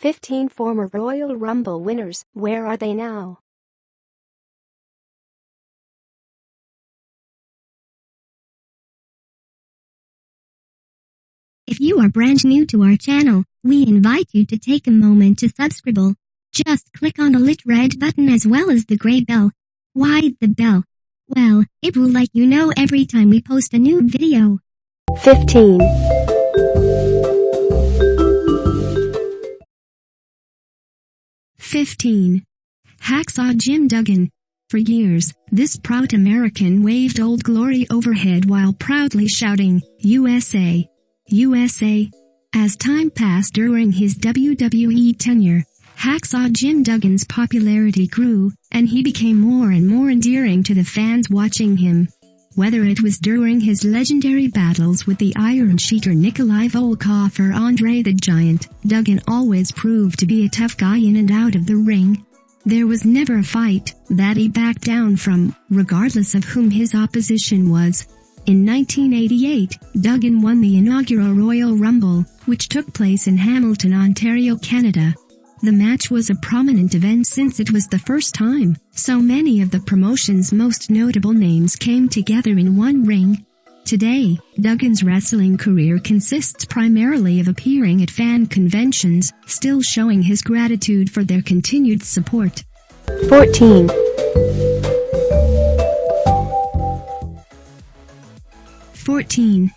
15 former Royal Rumble winners, where are they now? If you are brand new to our channel, we invite you to take a moment to subscribe. Just click on the lit red button as well as the gray bell. Why the bell? Well, it will let you know every time we post a new video. 15. Hacksaw Jim Duggan. For years, this proud American waved Old Glory overhead while proudly shouting, USA! USA! As time passed during his WWE tenure, Hacksaw Jim Duggan's popularity grew, and he became more and more endearing to the fans watching him. Whether it was during his legendary battles with the Iron Sheeter Nikolai Volkov or Andre the Giant, Duggan always proved to be a tough guy in and out of the ring. There was never a fight that he backed down from, regardless of whom his opposition was. In 1988, Duggan won the inaugural Royal Rumble, which took place in Hamilton, Ontario, Canada. The match was a prominent event since it was the first time so many of the promotion's most notable names came together in one ring. Today, Duggan's wrestling career consists primarily of appearing at fan conventions, still showing his gratitude for their continued support. 14. 14.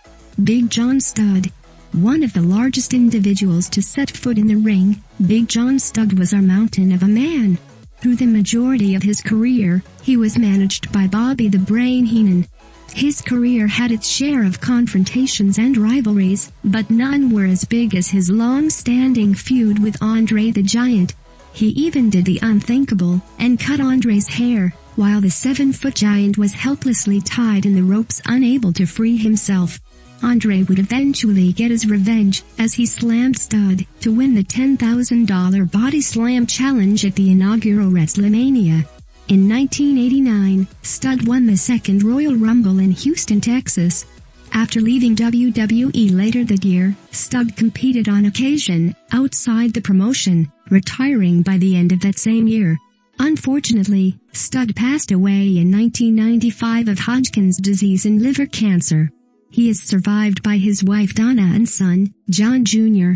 Big John Studd. One of the largest individuals to set foot in the ring, Big John Studd was a mountain of a man. Through the majority of his career, he was managed by Bobby the Brain Heenan. His career had its share of confrontations and rivalries, but none were as big as his long-standing feud with Andre the Giant. He even did the unthinkable, and cut Andre's hair, while the 7-foot giant was helplessly tied in the ropes, unable to free himself. Andre would eventually get his revenge, as he slammed Studd to win the $10,000 Body Slam Challenge at the inaugural WrestleMania. In 1989, Studd won the second Royal Rumble in Houston, Texas. After leaving WWE later that year, Studd competed on occasion outside the promotion, retiring by the end of that same year. Unfortunately, Studd passed away in 1995 of Hodgkin's disease and liver cancer. He is survived by his wife Donna and son, John Jr.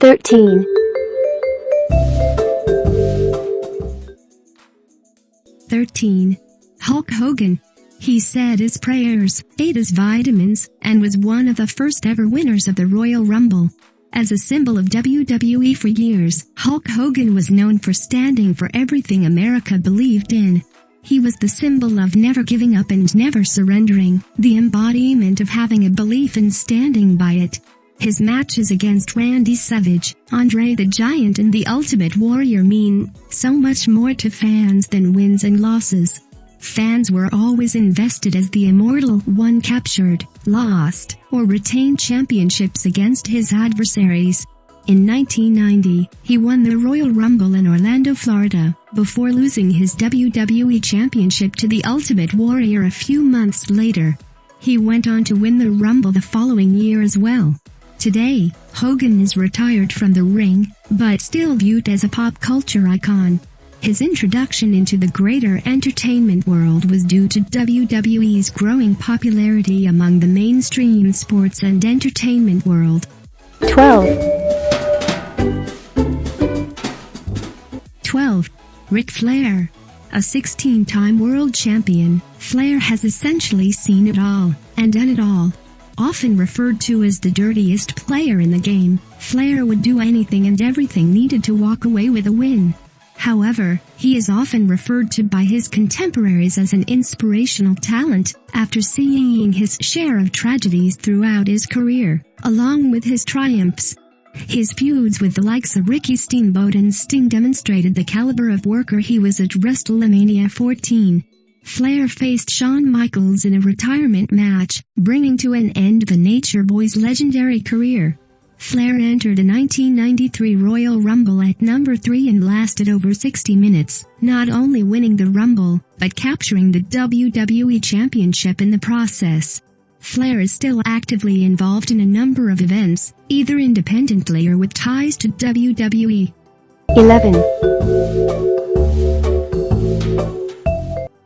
13. 13. Hulk Hogan. He said his prayers, ate his vitamins, and was one of the first ever winners of the Royal Rumble. As a symbol of WWE for years, Hulk Hogan was known for standing for everything America believed in. He was the symbol of never giving up and never surrendering, the embodiment of having a belief and standing by it. His matches against Randy Savage, Andre the Giant and The Ultimate Warrior mean so much more to fans than wins and losses. Fans were always invested as the Immortal One captured, lost, or retained championships against his adversaries. In 1990, he won the Royal Rumble in Orlando, Florida, before losing his WWE Championship to The Ultimate Warrior a few months later. He went on to win the Rumble the following year as well. Today, Hogan is retired from the ring, but still viewed as a pop culture icon. His introduction into the greater entertainment world was due to WWE's growing popularity among the mainstream sports and entertainment world. 12. 12. Ric Flair. A 16-time world champion, Flair has essentially seen it all, and done it all. Often referred to as the dirtiest player in the game, Flair would do anything and everything needed to walk away with a win. However, he is often referred to by his contemporaries as an inspirational talent, after seeing his share of tragedies throughout his career, along with his triumphs. His feuds with the likes of Ricky Steamboat and Sting demonstrated the caliber of worker he was at WrestleMania 14. Flair faced Shawn Michaels in a retirement match, bringing to an end the Nature Boy's legendary career. Flair entered the 1993 Royal Rumble at number 3 and lasted over 60 minutes, not only winning the Rumble, but capturing the WWE Championship in the process. Flair is still actively involved in a number of events, either independently or with ties to WWE. 11.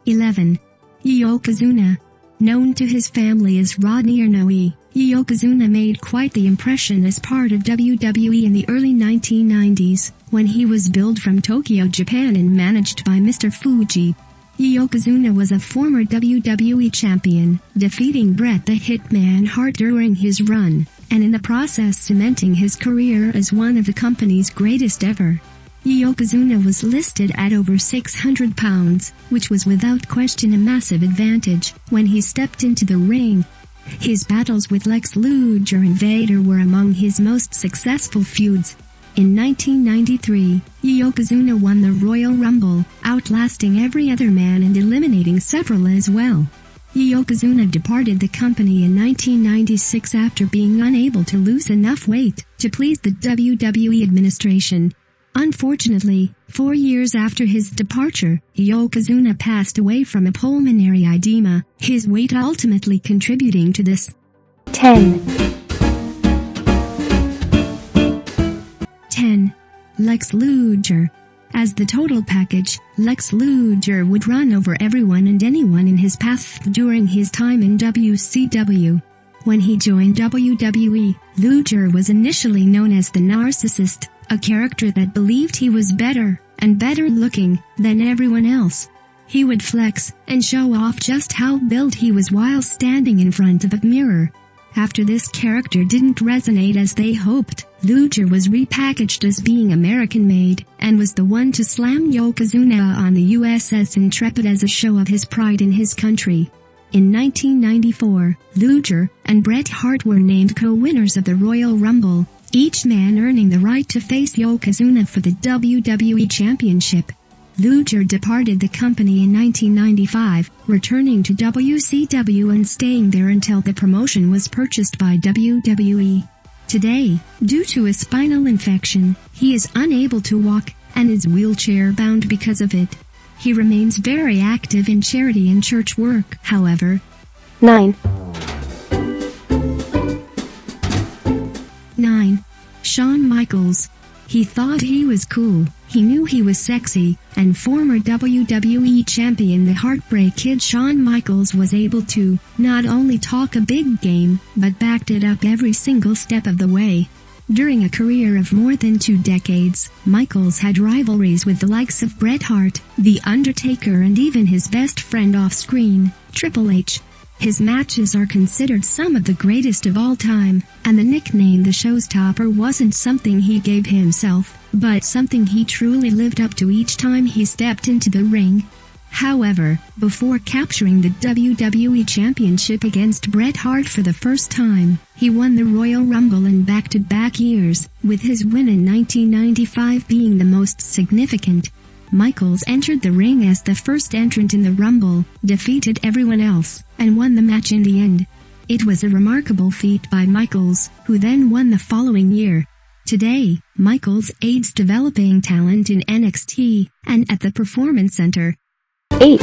11. Yokozuna. Known to his family as Rodney or Noe, Yokozuna made quite the impression as part of WWE in the early 1990s, when he was billed from Tokyo, Japan and managed by Mr. Fuji. Yokozuna was a former WWE champion, defeating Bret the Hitman Hart during his run, and in the process cementing his career as one of the company's greatest ever. Yokozuna was listed at over 600 pounds, which was without question a massive advantage when he stepped into the ring. His battles with Lex Luger and Vader were among his most successful feuds. In 1993, Yokozuna won the Royal Rumble, outlasting every other man and eliminating several as well. Yokozuna departed the company in 1996 after being unable to lose enough weight to please the WWE administration. Unfortunately, 4 years after his departure, Yokozuna passed away from a pulmonary edema, his weight ultimately contributing to this. 10. 10. Lex Luger. As the total package, Lex Luger would run over everyone and anyone in his path during his time in WCW. When he joined WWE, Luger was initially known as the Narcissist, a character that believed he was better, and better looking, than everyone else. He would flex, and show off just how built he was while standing in front of a mirror. After this character didn't resonate as they hoped, Luger was repackaged as being American-made, and was the one to slam Yokozuna on the USS Intrepid as a show of his pride in his country. In 1994, Luger and Bret Hart were named co-winners of the Royal Rumble, each man earning the right to face Yokozuna for the WWE Championship. Luger departed the company in 1995, returning to WCW and staying there until the promotion was purchased by WWE. Today, due to a spinal infection, he is unable to walk, and is wheelchair-bound because of it. He remains very active in charity and church work, however. 9. 9. Shawn Michaels. He thought he was cool, he knew he was sexy, and former WWE champion the Heartbreak Kid Shawn Michaels was able to not only talk a big game, but backed it up every single step of the way. During a career of more than 2 decades, Michaels had rivalries with the likes of Bret Hart, The Undertaker and even his best friend off-screen, Triple H. His matches are considered some of the greatest of all time, and the nickname the Showstopper wasn't something he gave himself, but something he truly lived up to each time he stepped into the ring. However, before capturing the WWE Championship against Bret Hart for the first time, he won the Royal Rumble in back-to-back years, with his win in 1995 being the most significant. Michaels entered the ring as the first entrant in the Rumble, defeated everyone else, and won the match in the end. It was a remarkable feat by Michaels, who then won the following year. Today, Michaels aids developing talent in NXT, and at the Performance Center. 8.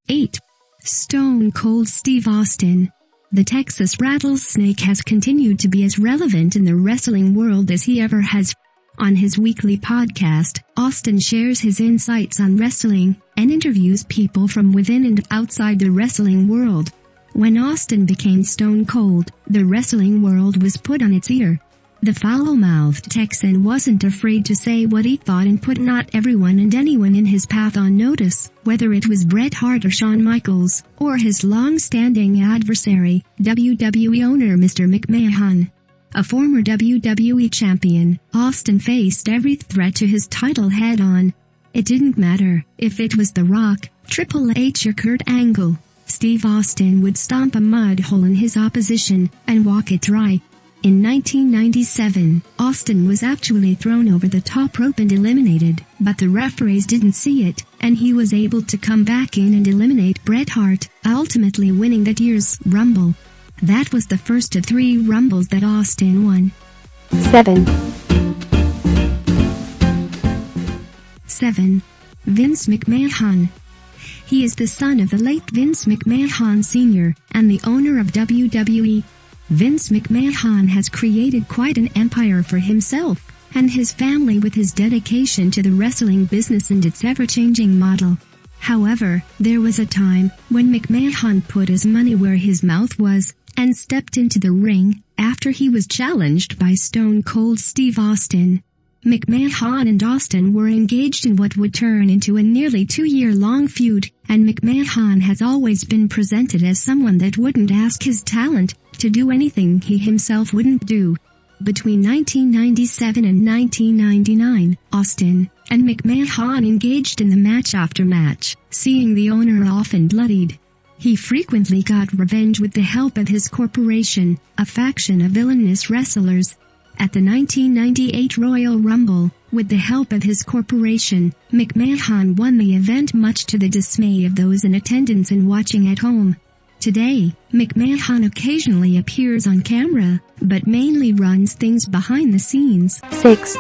8. Stone Cold Steve Austin. The Texas Rattlesnake has continued to be as relevant in the wrestling world as he ever has. On his weekly podcast, Austin shares his insights on wrestling, and interviews people from within and outside the wrestling world. When Austin became Stone Cold, the wrestling world was put on its ear. The foul-mouthed Texan wasn't afraid to say what he thought and put not everyone and anyone in his path on notice, whether it was Bret Hart or Shawn Michaels, or his long-standing adversary, WWE owner Mr. McMahon. A former WWE champion, Austin faced every threat to his title head-on. It didn't matter if it was The Rock, Triple H or Kurt Angle. Steve Austin would stomp a mud hole in his opposition, and walk it dry. In 1997, Austin was actually thrown over the top rope and eliminated, but the referees didn't see it, and he was able to come back in and eliminate Bret Hart, ultimately winning that year's Rumble. That was the first of 3 Rumbles that Austin won. 7. 7. Vince McMahon. He is the son of the late Vince McMahon Sr. and the owner of WWE. Vince McMahon has created quite an empire for himself and his family with his dedication to the wrestling business and its ever-changing model. However, there was a time when McMahon put his money where his mouth was and stepped into the ring after he was challenged by Stone Cold Steve Austin. McMahon and Austin were engaged in what would turn into a nearly 2-year-long feud, and McMahon has always been presented as someone that wouldn't ask his talent to do anything he himself wouldn't do. Between 1997 and 1999, Austin and McMahon engaged in the match after match, seeing the owner often bloodied. He frequently got revenge with the help of his corporation, a faction of villainous wrestlers. At the 1998 Royal Rumble, with the help of his corporation, McMahon won the event much to the dismay of those in attendance and watching at home. Today, McMahon occasionally appears on camera, but mainly runs things behind the scenes. 6.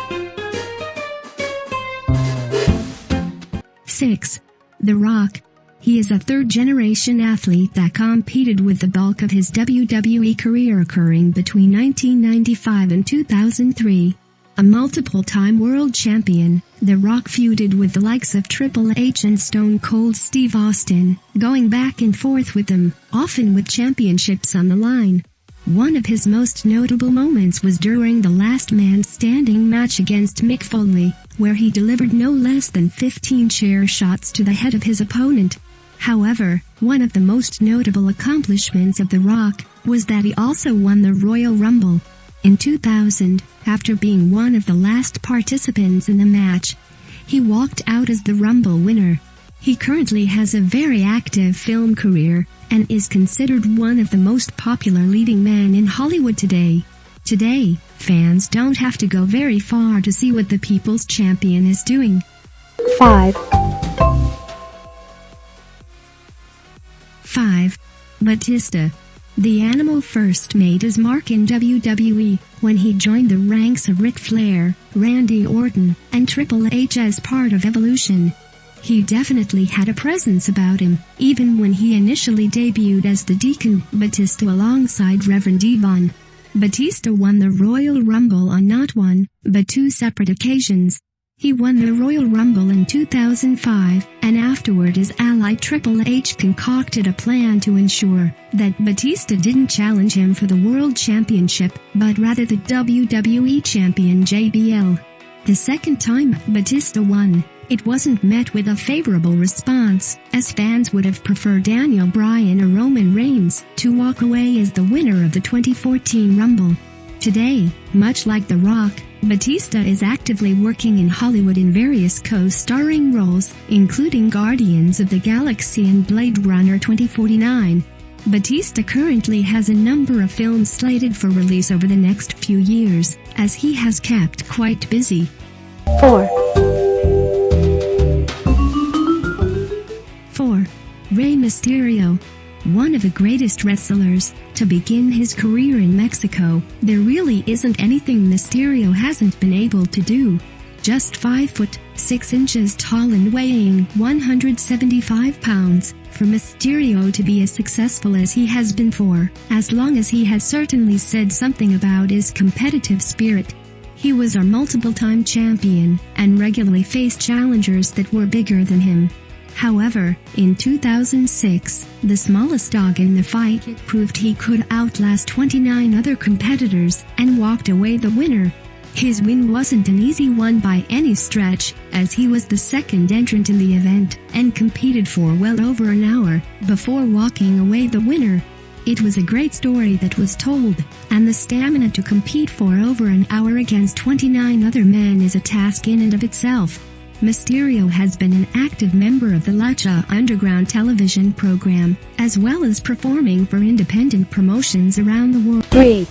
6. The Rock. He is a third-generation athlete that competed with the bulk of his WWE career occurring between 1995 and 2003. A multiple-time world champion, The Rock feuded with the likes of Triple H and Stone Cold Steve Austin, going back and forth with them, often with championships on the line. One of his most notable moments was during the Last Man Standing match against Mick Foley, where he delivered no less than 15 chair shots to the head of his opponent. However, one of the most notable accomplishments of The Rock was that he also won the Royal Rumble. In 2000, after being one of the last participants in the match, he walked out as the Rumble winner. He currently has a very active film career and is considered one of the most popular leading men in Hollywood today. Today, fans don't have to go very far to see what the People's Champion is doing. 5. 5. Batista. The Animal first made his mark in WWE when he joined the ranks of Ric Flair, Randy Orton, and Triple H as part of Evolution. He definitely had a presence about him, even when he initially debuted as the Deacon Batista alongside Reverend Devon. Batista won the Royal Rumble on not one, but 2 separate occasions. He won the Royal Rumble in 2005, and afterward his ally Triple H concocted a plan to ensure that Batista didn't challenge him for the World Championship, but rather the WWE Champion JBL. The second time Batista won, it wasn't met with a favorable response, as fans would have preferred Daniel Bryan or Roman Reigns to walk away as the winner of the 2014 Rumble. Today, much like The Rock, Batista is actively working in Hollywood in various co-starring roles, including Guardians of the Galaxy and Blade Runner 2049. Batista currently has a number of films slated for release over the next few years, as he has kept quite busy. 4. 4. Rey Mysterio. One of the greatest wrestlers to begin his career in Mexico, there really isn't anything Mysterio hasn't been able to do. Just 5 foot, 6 inches tall and weighing 175 pounds, for Mysterio to be as successful as he has been for as long as he has certainly said something about his competitive spirit. He was our multiple-time champion, and regularly faced challengers that were bigger than him. However, in 2006, the smallest dog in the fight proved he could outlast 29 other competitors and walked away the winner. His win wasn't an easy one by any stretch, as he was the second entrant in the event and competed for well over an hour before walking away the winner. It was a great story that was told, and the stamina to compete for over an hour against 29 other men is a task in and of itself. Mysterio has been an active member of the Lucha Underground television program, as well as performing for independent promotions around the world. 3.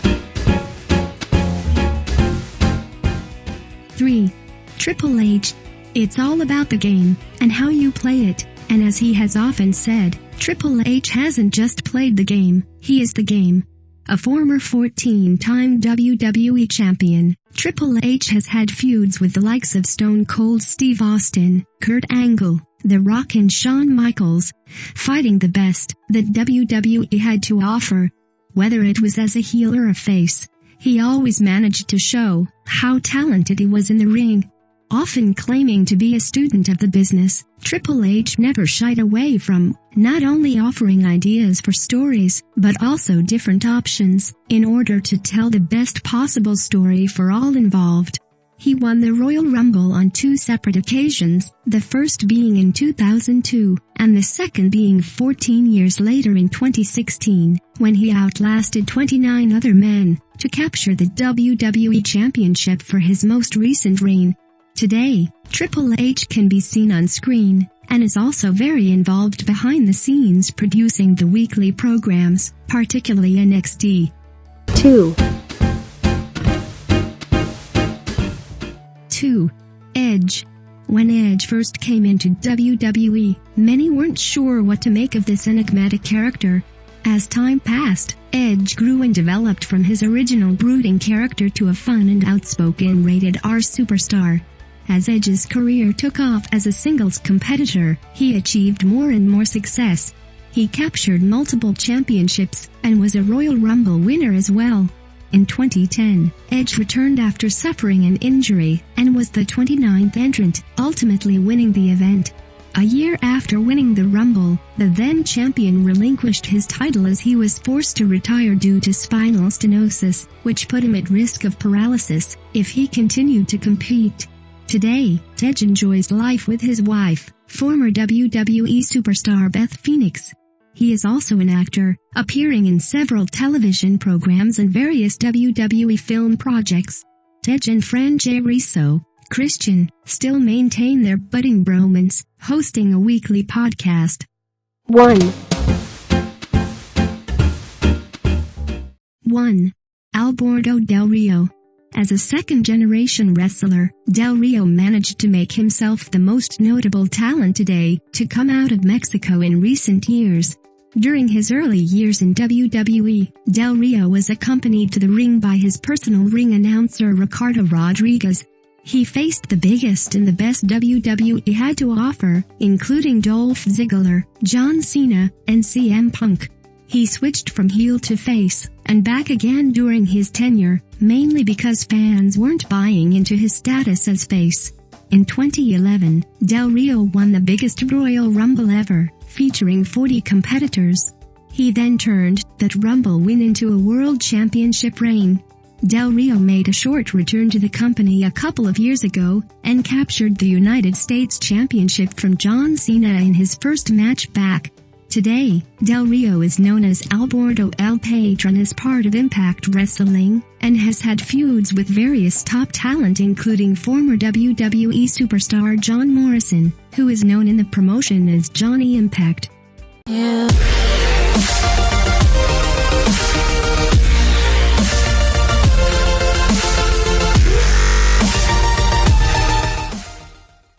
3. Triple H. It's all about the game, and how you play it, and as he has often said, Triple H hasn't just played the game, he is the game. A former 14-time WWE champion, Triple H has had feuds with the likes of Stone Cold Steve Austin, Kurt Angle, The Rock and Shawn Michaels, fighting the best that WWE had to offer. Whether it was as a heel or a face, he always managed to show how talented he was in the ring. Often claiming to be a student of the business, Triple H never shied away from not only offering ideas for stories, but also different options in order to tell the best possible story for all involved. He won the Royal Rumble on 2 separate occasions, the first being in 2002, and the second being 14 years later in 2016, when he outlasted 29 other men to capture the WWE Championship for his most recent reign. Today, Triple H can be seen on screen, and is also very involved behind the scenes producing the weekly programs, particularly NXT. 2. Edge. When Edge first came into WWE, many weren't sure what to make of this enigmatic character. As time passed, Edge grew and developed from his original brooding character to a fun and outspoken rated R superstar. As Edge's career took off as a singles competitor, he achieved more and more success. He captured multiple championships, and was a Royal Rumble winner as well. In 2010, Edge returned after suffering an injury, and was the 29th entrant, ultimately winning the event. A year after winning the Rumble, the then-champion relinquished his title as he was forced to retire due to spinal stenosis, which put him at risk of paralysis if he continued to compete. Today, Edge enjoys life with his wife, former WWE superstar Beth Phoenix. He is also an actor, appearing in several television programs and various WWE film projects. Edge and friend Jay Rizzo, Christian, still maintain their budding bromance, hosting a weekly podcast. 1. 1. Alberto Del Rio. As a second-generation wrestler, Del Rio managed to make himself the most notable talent today to come out of Mexico in recent years. During his early years in WWE, Del Rio was accompanied to the ring by his personal ring announcer Ricardo Rodriguez. He faced the biggest and the best WWE had to offer, including Dolph Ziggler, John Cena, and CM Punk. He switched from heel to face, and back again during his tenure, mainly because fans weren't buying into his status as face. In 2011, Del Rio won the biggest Royal Rumble ever, featuring 40 competitors. He then turned that Rumble win into a World Championship reign. Del Rio made a short return to the company a couple of years ago, and captured the United States Championship from John Cena in his first match back. Today, Del Rio is known as Alberto El Patron as part of Impact Wrestling, and has had feuds with various top talent including former WWE superstar John Morrison, who is known in the promotion as Johnny Impact. Yeah.